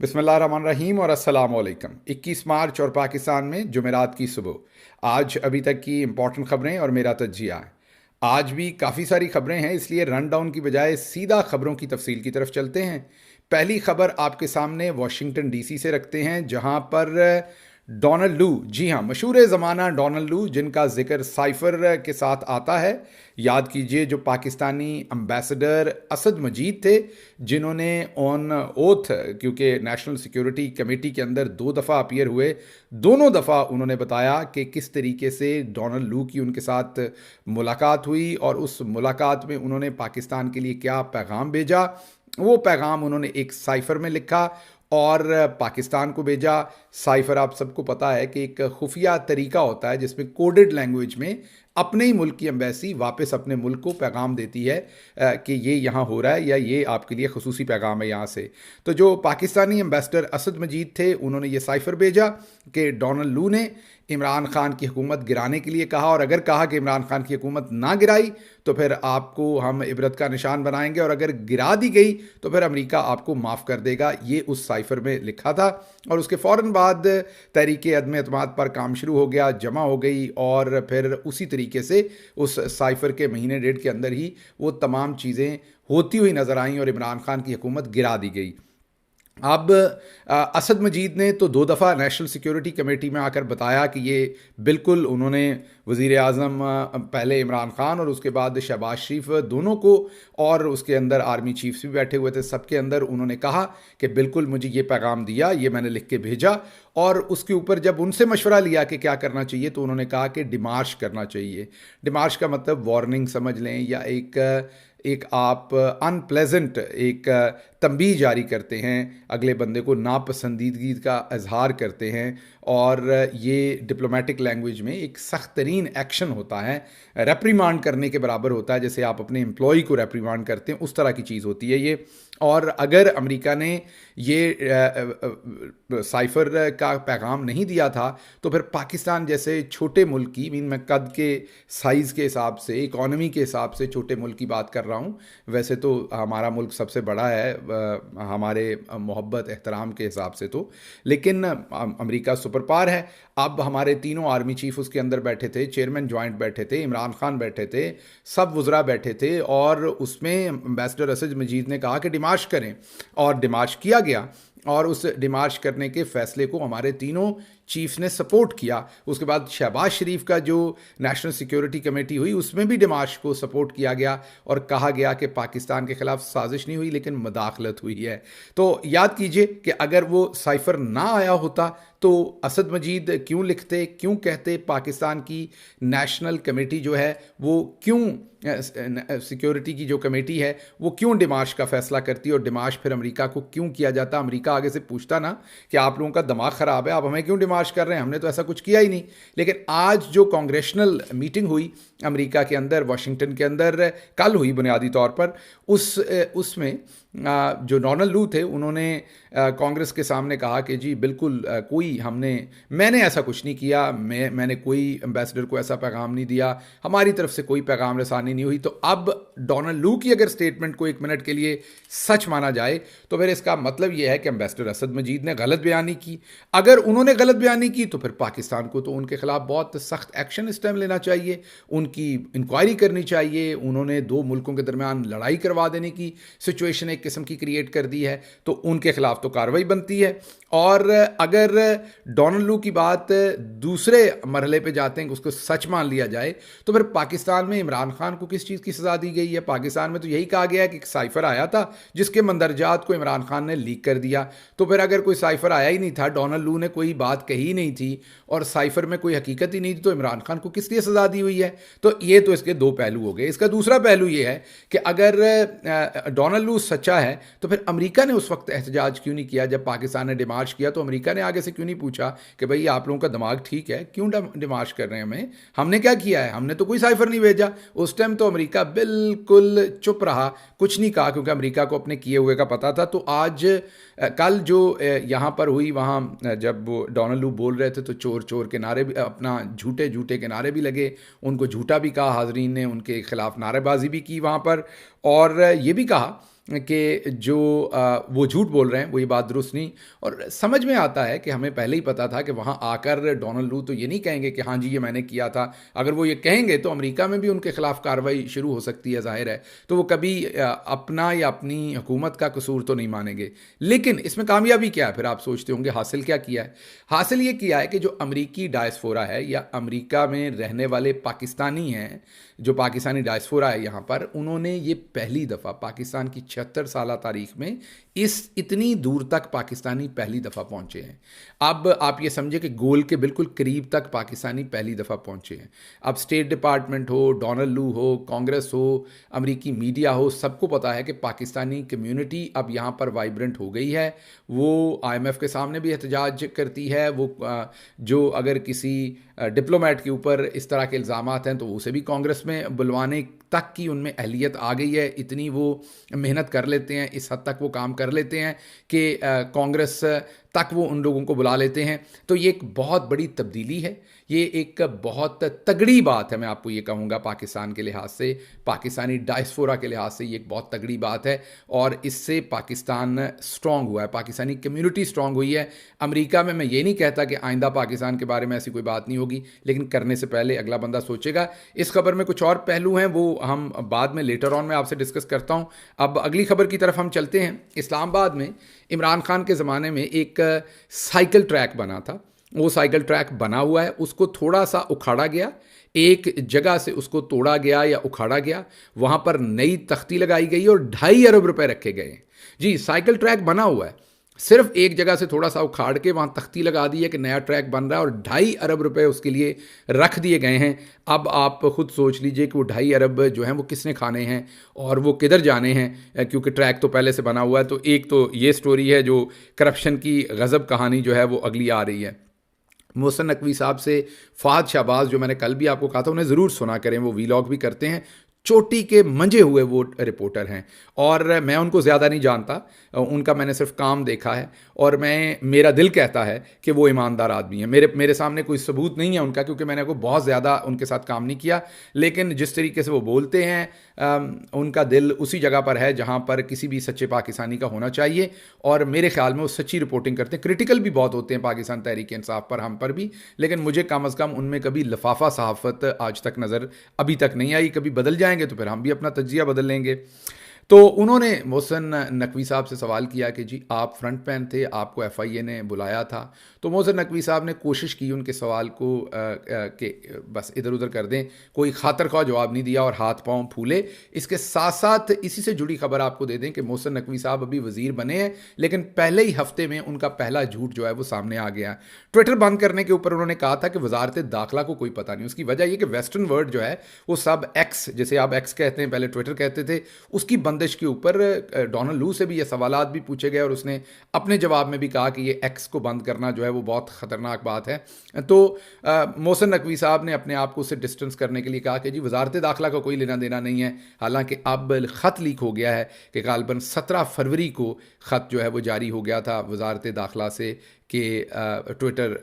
बिस्मिल्लाहिर्रहमानिर्रहीम और अस्सलाम वालेकुम। 21 मार्च और पाकिस्तान में जुमेरात की सुबह। आज अभी तक की इम्पॉर्टेंट खबरें और मेरा तज्जिया है। आज भी काफ़ी सारी खबरें हैं, इसलिए रन डाउन की बजाय सीधा खबरों की तफसील की तरफ चलते हैं। पहली खबर आपके सामने वाशिंगटन डीसी से रखते हैं, जहां पर डोनाल्ड लू, जी हाँ, मशहूर ज़माना डोनाल्ड लू, जिनका जिक्र साइफर के साथ आता है। याद कीजिए, जो पाकिस्तानी अम्बेसडर असद मजीद थे, जिन्होंने ऑन ओथ, क्योंकि नेशनल सिक्योरिटी कमेटी के अंदर 2 दफ़ा अपीयर हुए, दोनों दफ़ा उन्होंने बताया कि किस तरीके से डोनाल्ड लू की उनके साथ मुलाकात हुई और उस मुलाकात में उन्होंने पाकिस्तान के लिए क्या पैगाम भेजा। वो पैगाम उन्होंने एक साइफर में लिखा और पाकिस्तान को भेजा। साइफर, आप सबको पता है कि एक खुफिया तरीका होता है जिसमें कोडेड लैंग्वेज में अपने ही मुल्क की एम्बेसी वापस अपने मुल्क को पैगाम देती है कि ये यहाँ हो रहा है या ये आपके लिए खसूसी पैगाम है यहाँ से। तो जो पाकिस्तानी एम्बेसडर असद मजीद थे, उन्होंने ये साइफर भेजा कि डोनाल्ड लू ने इमरान खान की हुकूमत गिराने के लिए कहा, और अगर कहा कि इमरान खान की हुकूमत ना गिराई तो फिर आपको हम इबरत का निशान बनाएंगे, और अगर गिरा दी गई तो फिर अमेरिका आपको माफ़ कर देगा। ये उस साइफर में लिखा था। और उसके फ़ौरन बाद तहरीक अदम एतमाद पर काम शुरू हो गया, जमा हो गई, और फिर उसी तरीके से उस साइफर के महीने डेढ़ के अंदर ही वो तमाम चीज़ें होती हुई नज़र आईं और इमरान खान की हुकूमत गिरा दी गई। अब असद मजीद ने तो 2 दफ़ा नेशनल सिक्योरिटी कमेटी में आकर बताया कि ये बिल्कुल, उन्होंने वज़ीर आज़म पहले इमरान खान और उसके बाद शहबाज शरीफ दोनों को, और उसके अंदर आर्मी चीफ्स भी बैठे हुए थे, सबके अंदर उन्होंने कहा कि बिल्कुल मुझे ये पैगाम दिया, ये मैंने लिख के भेजा। और उसके ऊपर जब उनसे मशवरा लिया कि क्या करना चाहिए, तो उन्होंने कहा कि डिमार्श करना चाहिए। डिमार्श का मतलब वार्निंग समझ लें, या एक आप अनप्लेजेंट एक तंबीह जारी करते हैं, अगले बंदे को नापसंदीदगी का इजहार करते हैं, और ये डिप्लोमेटिक लैंग्वेज में एक सख्त तरीन एक्शन होता है, रेप्रीमांड करने के बराबर होता है। जैसे आप अपने एम्प्लॉय को रेप्रीमांड करते हैं, उस तरह की चीज़ होती है ये। और अगर अमेरिका ने ये साइफर का पैगाम नहीं दिया था, तो फिर पाकिस्तान जैसे छोटे मुल्क की, मीन मैं कद के साइज़ के हिसाब से, इकॉनमी के हिसाब से छोटे मुल्क की बात कर रहा हूँ, वैसे तो हमारा मुल्क सबसे बड़ा है हमारे मोहब्बत एहतराम के हिसाब से तो, लेकिन अमेरिका सुपर पावर है। अब हमारे तीनों आर्मी चीफ उसके अंदर बैठे थे, चेयरमैन जॉइंट बैठे थे, इमरान खान बैठे थे, सब वज़रा बैठे थे, और उसमें एम्बेसडर असद मजीद ने कहा कि डिमार्श करें, और डिमार्श किया गया। और उस डिमार्श करने के फैसले को हमारे तीनों चीफ्स ने सपोर्ट किया। उसके बाद शहबाज शरीफ का जो नेशनल सिक्योरिटी कमेटी हुई, उसमें भी डिमार्श को सपोर्ट किया गया और कहा गया कि पाकिस्तान के खिलाफ साजिश नहीं हुई लेकिन मदाखलत हुई है। तो याद कीजिए कि अगर वो साइफर ना आया होता तो असद मजीद क्यों लिखते, क्यों कहते, पाकिस्तान की नेशनल कमेटी जो है वो क्यों, सिक्योरिटी की जो कमेटी है वो क्यों डिमार्श का फैसला करती, और डिमार्श फिर अमेरिका को क्यों किया जाता। अमेरिका आगे से पूछता ना कि आप लोगों का दिमाग ख़राब है, आप हमें क्यों डिमार्श कर रहे हैं, हमने तो ऐसा कुछ किया ही नहीं। लेकिन आज जो कांग्रेशनल मीटिंग हुई अमेरिका के अंदर, वाशिंगटन के अंदर, कल हुई बुनियादी तौर पर, उसमें जो डोनाल्ड लू थे, उन्होंने कांग्रेस के सामने कहा कि जी बिल्कुल, मैंने ऐसा कुछ नहीं किया, मैंने कोई एम्बेसडर को ऐसा पैगाम नहीं दिया, हमारी तरफ से कोई पैगाम रसानी नहीं हुई। तो अब डोनाल्ड लू की अगर स्टेटमेंट को 1 मिनट के लिए सच माना जाए तो फिर इसका मतलब यह है कि एम्बेसडर असद मजीद ने गलत बयानी की। अगर उन्होंने गलत बयानी की तो फिर पाकिस्तान को तो उनके खिलाफ बहुत सख्त एक्शन इस टाइम लेना चाहिए, उनकी इंक्वायरी करनी चाहिए। उन्होंने 2 मुल्कों के दरमियान लड़ाई करवा देने की सिचुएशन एक किस्म की क्रिएट कर दी है, तो उनके खिलाफ तो कार्रवाई बनती है। और अगर डोनाल्ड लू की बात दूसरे मरहले पे जाते हैं कि उसको सच मान लिया जाए, तो फिर पाकिस्तान में इमरान खान को किस चीज़ की सज़ा दी गई है? पाकिस्तान में तो यही कहा गया है कि एक साइफर आया था जिसके मंदरजात को इमरान खान ने लीक कर दिया। तो फिर अगर कोई साइफर आया ही नहीं था, डोनाल्ड लू ने कोई बात कही नहीं थी, और साइफर में कोई हकीकत ही नहीं थी, तो इमरान खान को किस लिए सज़ा दी हुई है? तो ये तो इसके 2 पहलू हो गए। इसका दूसरा पहलू ये है कि अगर डोनाल्ड लू सच्चा है तो फिर अमेरिका ने उस वक्त एहतजाज क्यों नहीं किया जब पाकिस्तान ने डिमार्श किया? तो अमेरिका ने आगे से क्यों नहीं पूछा कि भाई आप लोगों का दिमाग ठीक है, क्यों डिमार्श कर रहे हैं हमें, हमने क्या किया है, हमने तो कोई साइफर नहीं भेजा। उस टाइम तो अमेरिका बिल्कुल चुप रहा, कुछ नहीं कहा, क्योंकि अमेरिका को अपने किए हुए का पता था। तो आज कल जो यहाँ पर हुई, वहाँ जब डोनाल्ड लू बोल रहे थे तो चोर चोर के नारे भी, अपना झूठे झूठे के नारे भी लगे, उनको झूठा भी कहा, हाजरीन ने उनके खिलाफ नारेबाजी भी की वहाँ पर, और ये भी कहा कि जो वो झूठ बोल रहे हैं वो ये बात दुरुस्त नहीं। और समझ में आता है कि हमें पहले ही पता था कि वहाँ आकर डोनाल्ड लू तो ये नहीं कहेंगे कि हाँ जी ये मैंने किया था। अगर वो ये कहेंगे तो अमेरिका में भी उनके खिलाफ कार्रवाई शुरू हो सकती है, जाहिर है। तो वो कभी अपना या अपनी हुकूमत का कसूर तो नहीं मानेंगे। लेकिन इसमें कामयाबी क्या है, फिर आप सोचते होंगे हासिल क्या किया है। हासिल ये किया है कि जो अमरीकी डायस्पोरा है या अमरीका में रहने वाले पाकिस्तानी हैं, जो पाकिस्तानी डायस्पोरा है यहाँ पर, उन्होंने ये पहली दफ़ा पाकिस्तान की 76 साल तारीख में इतनी दूर तक पाकिस्तानी पहली दफ़ा पहुँचे हैं। अब आप ये समझे कि गोल के बिल्कुल करीब तक पाकिस्तानी पहली दफ़ा पहुँचे हैं। अब स्टेट डिपार्टमेंट हो, डोनाल्ड लू हो, कांग्रेस हो, अमरीकी मीडिया हो, सबको पता है कि पाकिस्तानी कम्युनिटी अब यहाँ पर वाइब्रेंट हो गई है। वो IMF के सामने भी एहतजाज करती है। वो जो अगर किसी डिप्लोमेट के ऊपर इस तरह के इल्ज़ामात हैं तो उसे भी कांग्रेस में बुलवाने तक की उनमें अहलियत आ गई है। इतनी वो मेहनत कर लेते हैं, इस हद तक वो काम कर लेते हैं कि कांग्रेस तक वो उन लोगों को बुला लेते हैं। तो ये एक बहुत बड़ी तब्दीली है, ये एक बहुत तगड़ी बात है। मैं आपको ये कहूँगा पाकिस्तान के लिहाज से, पाकिस्तानी डायस्पोरा के लिहाज से ये एक बहुत तगड़ी बात है। और इससे पाकिस्तान स्ट्रॉन्ग हुआ है, पाकिस्तानी कम्युनिटी स्ट्रॉन्ग हुई है। अमेरिका में मैं ये नहीं कहता कि आइंदा पाकिस्तान के बारे में ऐसी कोई बात नहीं होगी, लेकिन करने से पहले अगला बंदा सोचेगा। इस खबर में कुछ और पहलू हैं, वो हम बाद में लेटर ऑन में आपसे डिस्कस करता हूँ। अब अगली खबर की तरफ हम चलते हैं। इस्लामाबाद में इमरान खान के ज़माने में एक साइकिल ट्रैक बना था। वो साइकिल ट्रैक बना हुआ है, उसको थोड़ा सा उखाड़ा गया, एक जगह से उसको तोड़ा गया या उखाड़ा गया, वहाँ पर नई तख्ती लगाई गई और 2.5 अरब रुपए रखे गए। जी, साइकिल ट्रैक बना हुआ है, सिर्फ एक जगह से थोड़ा सा उखाड़ के वहाँ तख्ती लगा दी है कि नया ट्रैक बन रहा है और 2.5 अरब रुपए उसके लिए रख दिए गए हैं। अब आप खुद सोच लीजिए कि वो 2.5 अरब जो हैं वो किसने खाने हैं और वो किधर जाने हैं, क्योंकि ट्रैक तो पहले से बना हुआ है। तो एक तो ये स्टोरी है, जो करप्शन की गज़ब कहानी जो है वो अगली आ रही है। मोहसिन नकवी साहब से फ़ाद शाहबाज, जो मैंने कल भी आपको कहा था, उन्हें ज़रूर सुना करें, वो वीलॉग भी करते हैं। चोटी के मंजे हुए वो रिपोर्टर हैं और मैं उनको ज़्यादा नहीं जानता, उनका मैंने सिर्फ काम देखा है और मेरा दिल कहता है कि वो ईमानदार आदमी है। मेरे सामने कोई सबूत नहीं है उनका, क्योंकि मैंने कोई बहुत ज़्यादा उनके साथ काम नहीं किया, लेकिन जिस तरीके से वो बोलते हैं उनका दिल उसी जगह पर है जहाँ पर किसी भी सच्चे पाकिस्तानी का होना चाहिए। और मेरे ख्याल में वो सच्ची रिपोर्टिंग करते हैं। क्रिटिकल भी बहुत होते हैं पाकिस्तान तहरीक इंसाफ पर, हम पर भी, लेकिन मुझे कम अज़ कम उनमें कभी लिफाफा सहाफ़त आज तक नज़र अभी तक नहीं आई। कभी बदल जाएंगे तो फिर हम भी अपना तज्जिया बदल लेंगे। तो उन्होंने मोहसिन नकवी साहब से सवाल किया कि जी आप फ्रंट पैन थे, आपको FIA ने बुलाया था। तो मोहसिन नकवी साहब ने कोशिश की उनके सवाल को कि बस इधर उधर कर दें, कोई खातर ख्वाह जवाब नहीं दिया और हाथ पांव फूले। इसके साथ साथ इसी से जुड़ी खबर आपको दे दें कि मोहसिन नकवी साहब अभी वज़ीर बने हैं, लेकिन पहले ही हफ्ते में उनका पहला झूठ जो है वो सामने आ गया। ट्विटर बंद करने के ऊपर उन्होंने कहा था कि वजारत दाखिला को कोई पता नहीं। उसकी वजह यह कि वेस्टर्न वर्ल्ड जो है वो सब एक्स, जैसे आप एक्स कहते हैं, पहले ट्विटर कहते थे, उसकी बंदिश के ऊपर डोनाल्ड लू से भी ये सवालात भी पूछे गए और उसने अपने जवाब में भी कहा कि ये एक्स को बंद करना जो है वो बहुत ख़तरनाक बात है। तो मोहसिन नकवी साहब ने अपने आप को उससे डिस्टेंस करने के लिए कहा कि जी वजारत दाखिला का कोई लेना देना नहीं है। हालांकि अब ख़त लीक हो गया है कि गालबन 17 फरवरी को ख़त जो है वो जारी हो गया था वजारत दाखिला से कि ट्विटर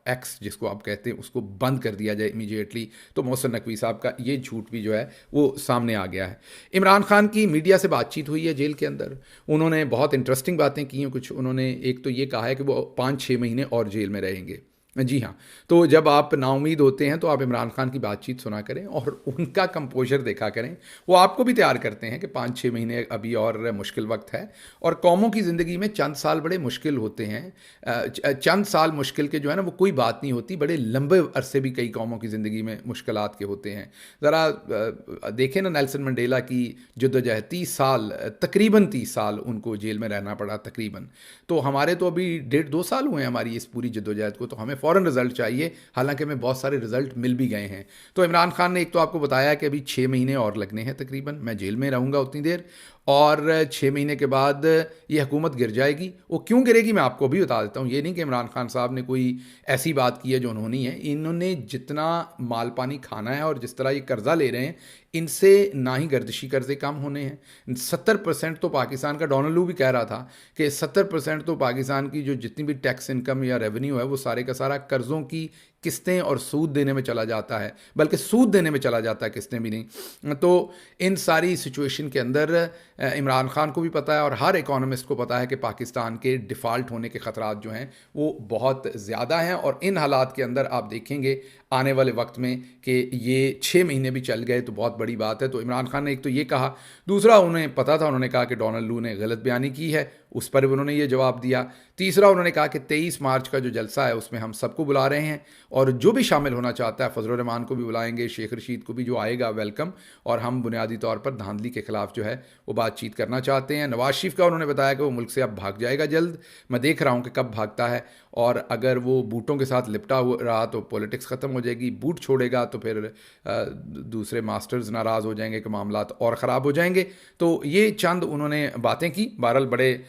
एक्स जिसको आप कहते हैं उसको बंद कर दिया जाए इमीडिएटली। तो मोहसिन नकवी साहब का ये झूठ भी जो है वो सामने आ गया है। इमरान खान की मीडिया से बातचीत हुई है जेल के अंदर, उन्होंने बहुत इंटरेस्टिंग बातें की हैं कुछ। उन्होंने एक तो ये कहा है कि वो 5-6 महीने और जेल में रहेंगे। जी हाँ, तो जब आप नाउमीद होते हैं तो आप इमरान खान की बातचीत सुना करें और उनका कंपोजर देखा करें। वो आपको भी तैयार करते हैं कि 5-6 महीने अभी और मुश्किल वक्त है और कौमों की ज़िंदगी में चंद साल बड़े मुश्किल होते हैं। चंद साल मुश्किल के जो है ना वो कोई बात नहीं होती, बड़े लंबे अरसे भी कई कौमों की ज़िंदगी में मुश्किलात के होते हैं। ज़रा देखें ना नेल्सन मंडेला की जद्दोजहद, 30 साल, तकरीबन 30 साल उनको जेल में रहना पड़ा तकरीबन। तो हमारे तो अभी 1.5-2 साल हुए हैं हमारी इस पूरी जद्दोजहद को, तो हमें फ़ौरन रिजल्ट चाहिए। हालांकि हमें बहुत सारे रिजल्ट मिल भी गए हैं। तो इमरान खान ने एक तो आपको बताया कि अभी 6 महीने और लगने हैं, तकरीबन मैं जेल में रहूँगा उतनी देर, और 6 महीने के बाद ये हुकूमत गिर जाएगी। वो क्यों गिरेगी मैं आपको भी बता देता हूँ। ये नहीं कि इमरान खान साहब ने कोई ऐसी बात की है जो उन्होंने है। इन्होंने जितना माल पानी खाना है और जिस तरह ये कर्जा ले रहे हैं, इनसे ना ही गर्दिशी कर्जे कम होने हैं। 70% तो पाकिस्तान का, डोनाल्ड लू भी कह रहा था कि 70% तो पाकिस्तान की जो जितनी भी टैक्स इनकम या रेवेन्यू है वो सारे का सारा कर्ज़ों की किस्तें और सूद देने में चला जाता है, बल्कि सूद देने में चला जाता है, किस्तें भी नहीं। तो इन सारी सिचुएशन के अंदर इमरान खान को भी पता है और हर इकोनॉमिस्ट को पता है कि पाकिस्तान के डिफ़ॉल्ट होने के ख़तरात जो हैं वो बहुत ज़्यादा हैं। और इन हालात के अंदर आप देखेंगे आने वाले वक्त में कि ये 6 महीने भी चल गए तो बहुत बड़ी बात है। तो इमरान खान ने एक तो ये कहा, दूसरा उन्हें पता था, उन्होंने कहा कि डोनाल्ड लू ने गलत बयानी की है, उस पर भी उन्होंने ये जवाब दिया। तीसरा उन्होंने कहा कि 23 मार्च का जो जलसा है उसमें हम सबको बुला रहे हैं और जो भी शामिल होना चाहता है, फजल रहमान को भी बुलाएंगे, शेख रशीद को भी जो आएगा वेलकम, और हम बुनियादी तौर पर धांधली के खिलाफ जो है वो बातचीत करना चाहते हैं। नवाज शरीफ का उन्होंने बताया कि वो मुल्क से अब भाग जाएगा जल्द, मैं देख रहा हूँ कि कब भागता है, और अगर वो बूटों के साथ लिपटा हुआ रहा तो पॉलिटिक्स ख़त्म हो जाएगी, बूट छोड़ेगा तो फिर दूसरे मास्टर्स नाराज़ हो जाएंगे कि मामलात और ख़राब हो जाएंगे। तो ये चंद उन्होंने बातें की। बहरहाल बड़े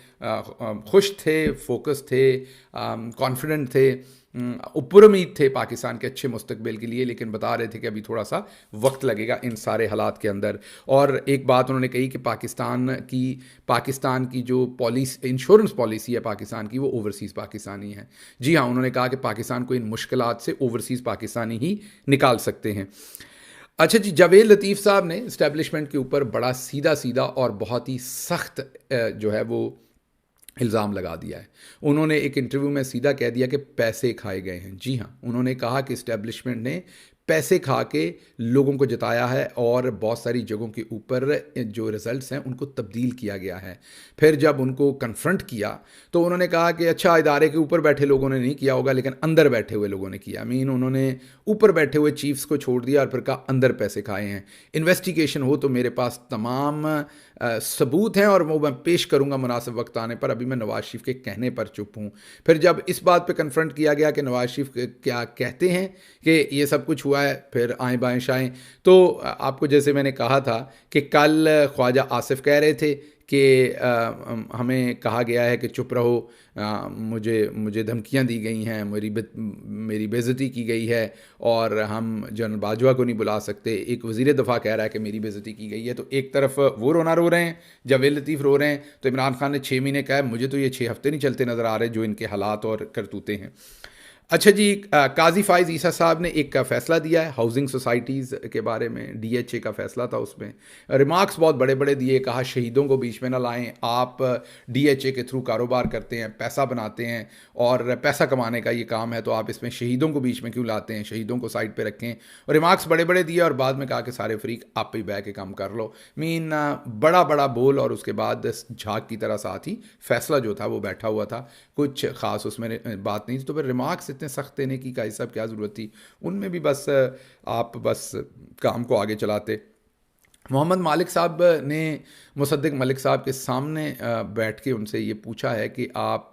खुश थे, फोकस थे, कॉन्फिडेंट थे, ऊपर उम्मीद थे पाकिस्तान के अच्छे मुस्तकबिल के लिए, लेकिन बता रहे थे कि अभी थोड़ा सा वक्त लगेगा इन सारे हालात के अंदर। और एक बात उन्होंने कही कि पाकिस्तान की जो पॉलिसी, इंश्योरेंस पॉलिसी है पाकिस्तान की, वो ओवरसीज़ पाकिस्तानी है। जी हाँ, उन्होंने कहा कि पाकिस्तान को इन मुश्किलात से ओवरसीज़ पाकिस्तानी ही निकाल सकते हैं। अच्छा जी, जावेद लतीफ़ साहब ने इस्टेब्लिशमेंट के ऊपर बड़ा सीधा सीधा और बहुत ही सख्त जो है वो इल्ज़ाम लगा दिया है। उन्होंने एक इंटरव्यू में सीधा कह दिया कि पैसे खाए गए हैं। जी हाँ, उन्होंने कहा कि इस्टेब्लिशमेंट ने पैसे खा के लोगों को जिताया है और बहुत सारी जगहों के ऊपर जो रिज़ल्ट्स हैं उनको तब्दील किया गया है। फिर जब उनको कन्फ्रंट किया तो उन्होंने कहा कि अच्छा, इदारे के ऊपर बैठे लोगों ने नहीं किया होगा लेकिन अंदर बैठे हुए लोगों ने किया। उन्होंने ऊपर बैठे हुए चीफ्स को छोड़ दिया और फिर कहा अंदर पैसे खाए हैं। इन्वेस्टिगेशन हो तो मेरे पास तमाम सबूत हैं और वो मैं पेश करूंगा मुनासिब वक्त आने पर, अभी मैं नवाज शरीफ के कहने पर चुप हूँ। फिर जब इस बात पे कन्फ्रंट किया गया कि नवाज शरीफ क्या कहते हैं कि ये सब कुछ हुआ है, फिर आएँ बाएँ शाएँ, तो आपको जैसे मैंने कहा था कि कल ख्वाजा आसिफ कह रहे थे कि हमें कहा गया है कि चुप रहो, मुझे धमकियां दी गई हैं, मेरी बेइज्जती की गई है और हम जनरल बाजवा को नहीं बुला सकते। एक वज़ीर दफ़ा कह रहा है कि मेरी बेइज्जती की गई है। तो एक तरफ वो रोना रो रहे हैं, जावेद लतीफ़ रो रहे हैं, तो इमरान खान ने 6 महीने कहा है, मुझे तो ये 6 हफ्ते नहीं चलते नज़र आ रहे जो इनके हालात और करतूते हैं। अच्छा जी, काजी फाइज ईसा साहब ने एक फ़ैसला दिया है हाउसिंग सोसाइटीज़ के बारे में, डीएचए का फ़ैसला था, उसमें रिमार्क्स बहुत बड़े बड़े दिए। कहा शहीदों को बीच में ना लाएं, आप डीएचए के थ्रू कारोबार करते हैं, पैसा बनाते हैं और पैसा कमाने का ये काम है, तो आप इसमें शहीदों को बीच में क्यों लाते हैं, शहीदों को साइड पे रखें। और रिमार्क्स बड़े बड़े दिए और बाद में कहा कि सारे फ्रीक आप पे बह के काम कर लो। बड़ा बड़ा बोल और उसके बाद झाग की तरह साथ ही फ़ैसला जो था वो बैठा हुआ था, कुछ ख़ास उसमें बात नहीं थी। तो फिर रिमार्क्स इतने सख्त देने की का सब क्या ज़रूरत थी, उनमें भी बस आप बस काम को आगे चलाते। मोहम्मद मालिक साहब ने मुसद्दिक मलिक साहब के सामने बैठ के उनसे ये पूछा है कि आप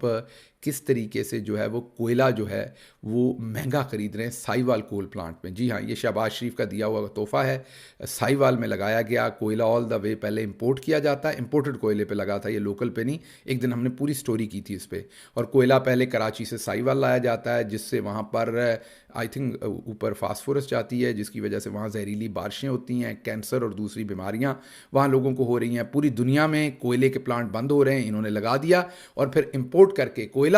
किस तरीके से जो है वो कोयला जो है वो महंगा ख़रीद रहे हैं साहिवाल कोल प्लांट में। जी हाँ, ये शहबाज शरीफ का दिया हुआ तोहफ़ा है। साहिवाल में लगाया गया कोयला ऑल द वे पहले इंपोर्ट किया जाता है, इंपोर्टेड कोयले पे लगा था, ये लोकल पे नहीं। एक दिन हमने पूरी स्टोरी की थी इस पर। और कोयला पहले कराची से साहिवाल लाया जाता है, जिससे वहाँ पर आई थिंक ऊपर फास्फोरस जाती है, जिसकी वजह से वहाँ जहरीली बारिशें होती हैं, कैंसर और दूसरी बीमारियाँ वहाँ लोगों को हो रही हैं। पूरी दुनिया में कोयले के प्लांट बंद हो रहे हैं, इन्होंने लगा दिया और फिर इंपोर्ट करके कोयला,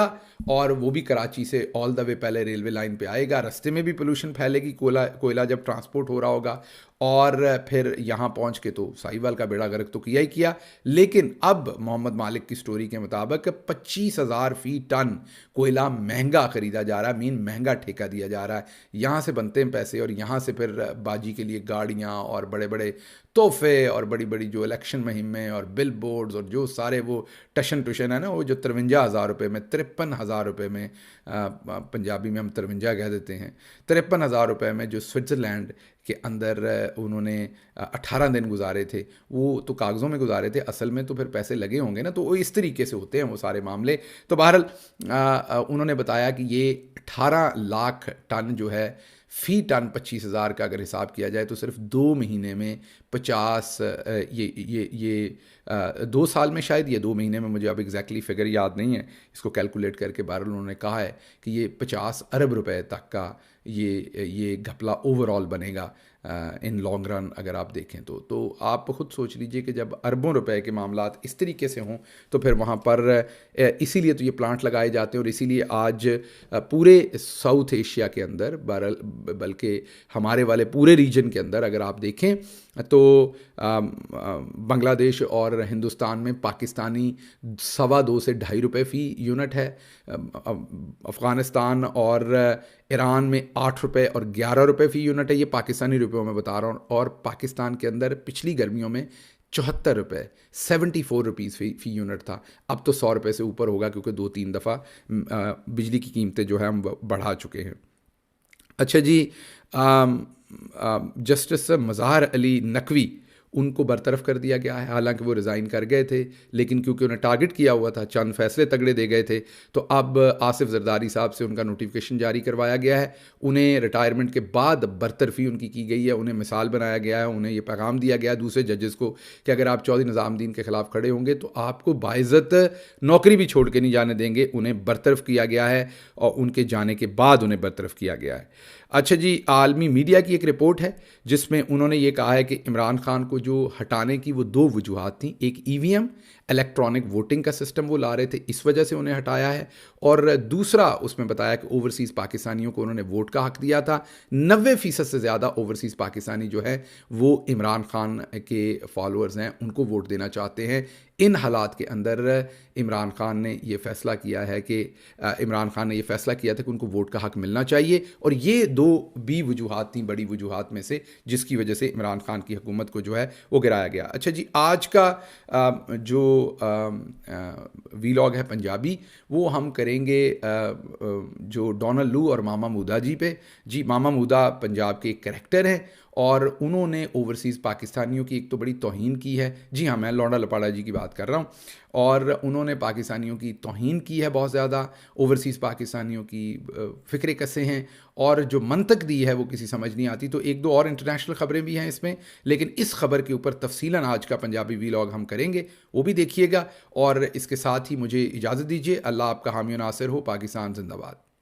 और वो भी कराची से ऑल द वे पहले रेलवे लाइन पे आएगा, रास्ते में भी पोल्यूशन फैलेगी कोयला जब ट्रांसपोर्ट हो रहा होगा, और फिर यहाँ पहुँच के तो साहिवाल का बेड़ा गर्क तो किया ही किया। लेकिन अब मोहम्मद मालिक की स्टोरी के मुताबिक 25,000 फ़ीट टन कोयला महंगा ख़रीदा जा रहा है, महंगा ठेका दिया जा रहा है। यहाँ से बनते हैं पैसे और यहाँ से फिर बाजी के लिए गाड़ियाँ और बड़े बड़े तोहफे और बड़ी बड़ी जो इलेक्शन मुहिमें और बिल बोर्ड्स और जो सारे वो टशन टुशन है ना, वो जो 53,000 रुपये में, 53,000 रुपये में, पंजाबी में हम 53 कह देते हैं, 53,000 रुपये में जो स्विट्ज़रलैंड के अंदर उन्होंने 18 दिन गुजारे थे, वो तो कागज़ों में गुजारे थे, असल में तो फिर पैसे लगे होंगे ना, तो वो इस तरीके से होते हैं वो सारे मामले। तो बहरहाल उन्होंने बताया कि ये 18 लाख टन जो है फ़ी टन 25,000 का अगर हिसाब किया जाए तो सिर्फ 2 महीने में 50 2 साल में शायद, ये 2 महीने में, मुझे अब एग्जैक्टली फिगर याद नहीं है, इसको कैलकुलेट करके बहरहाल उन्होंने कहा है कि ये 50 अरब रुपए तक का ये घपला ओवरऑल बनेगा इन लॉन्ग रन, अगर आप देखें तो आप खुद सोच लीजिए कि जब अरबों रुपए के मामलात इस तरीके से हों तो फिर वहाँ पर इसीलिए तो ये प्लांट लगाए जाते हैं, और इसीलिए आज पूरे साउथ एशिया के अंदर, बल्कि हमारे वाले पूरे रीजन के अंदर अगर आप देखें तो बांग्लादेश और हिंदुस्तान में पाकिस्तानी 2.25 से ₹2.5 फ़ी यूनिट है, अफ़गानिस्तान और ईरान में ₹8 और ₹11 फ़ी यूनिट है, ये पाकिस्तानी रुपयों में बता रहा हूँ। और पाकिस्तान के अंदर पिछली गर्मियों में ₹74, ₹74 फ़ी यूनिट था। अब तो ₹100 से ऊपर होगा, क्योंकि 2-3 दफ़ा बिजली की कीमतें जो है हम बढ़ा चुके हैं। अच्छा जी, जस्टिस मज़हर अली नकवी, उनको बरतरफ कर दिया गया है। हालांकि वो रिज़ाइन कर गए थे, लेकिन क्योंकि उन्हें टारगेट किया हुआ था, चंद फैसले तगड़े दे गए थे, तो अब आसिफ जरदारी साहब से उनका नोटिफिकेशन जारी करवाया गया है। उन्हें रिटायरमेंट के बाद बरतरफी उनकी की गई है, उन्हें मिसाल बनाया गया है, उन्हें ये पैगाम दिया गया है दूसरे जजेस को कि अगर आप चौधरी निज़ामुद्दीन के ख़िलाफ़ खड़े होंगे तो आपको बाइज़्ज़त नौकरी भी छोड़ के नहीं जाने देंगे। उन्हें बरतरफ किया गया है और उनके जाने के बाद उन्हें बरतरफ किया गया है। अच्छा जी, आलमी मीडिया की एक रिपोर्ट है जिसमें उन्होंने ये कहा है कि इमरान खान को जो हटाने की वो 2 वजूहात थी। एक ईवीएम इलेक्ट्रॉनिक वोटिंग का सिस्टम वो ला रहे थे, इस वजह से उन्हें हटाया है, और दूसरा उसमें बताया कि ओवरसीज़ पाकिस्तानियों को उन्होंने वोट का हक दिया था। 90% से ज़्यादा ओवरसीज़ पाकिस्तानी जो है वो इमरान खान के फॉलोअर्स हैं, उनको वोट देना चाहते हैं। इन हालात के अंदर इमरान खान ने ये फ़ैसला किया है कि उनको वोट का हक मिलना चाहिए, और ये 2 भी वजूहात थी, बड़ी वजूहात में से, जिसकी वजह से इमरान खान की हुकूमत को जो है वो गिराया गया। अच्छा जी, आज का जो वीलॉग है पंजाबी, वो हम करेंगे जो डोनाल्ड लू और मामा मूदा जी पे। जी, मामा मूदा पंजाब के एक करैक्टर हैं, और उन्होंने ओवरसीज़ पाकिस्तानियों की एक तो बड़ी तौहीन की है। जी हाँ, मैं लौंडा लपाड़ा जी की बात कर रहा हूँ। और उन्होंने पाकिस्तानियों की तौहीन की है बहुत ज़्यादा, ओवरसीज़ पाकिस्तानियों की फ़िक्रे कसे हैं, और जो मंतक दी है वो किसी समझ नहीं आती। तो 1-2 और इंटरनेशनल ख़बरें भी हैं इसमें, लेकिन इस खबर के ऊपर तफसीलन आज का पंजाबी वीलॉग हम करेंगे, वो भी देखिएगा। और इसके साथ ही मुझे इजाज़त दीजिए। अल्लाह आपका हामी नासिर हो। पाकिस्तान जिंदाबाद।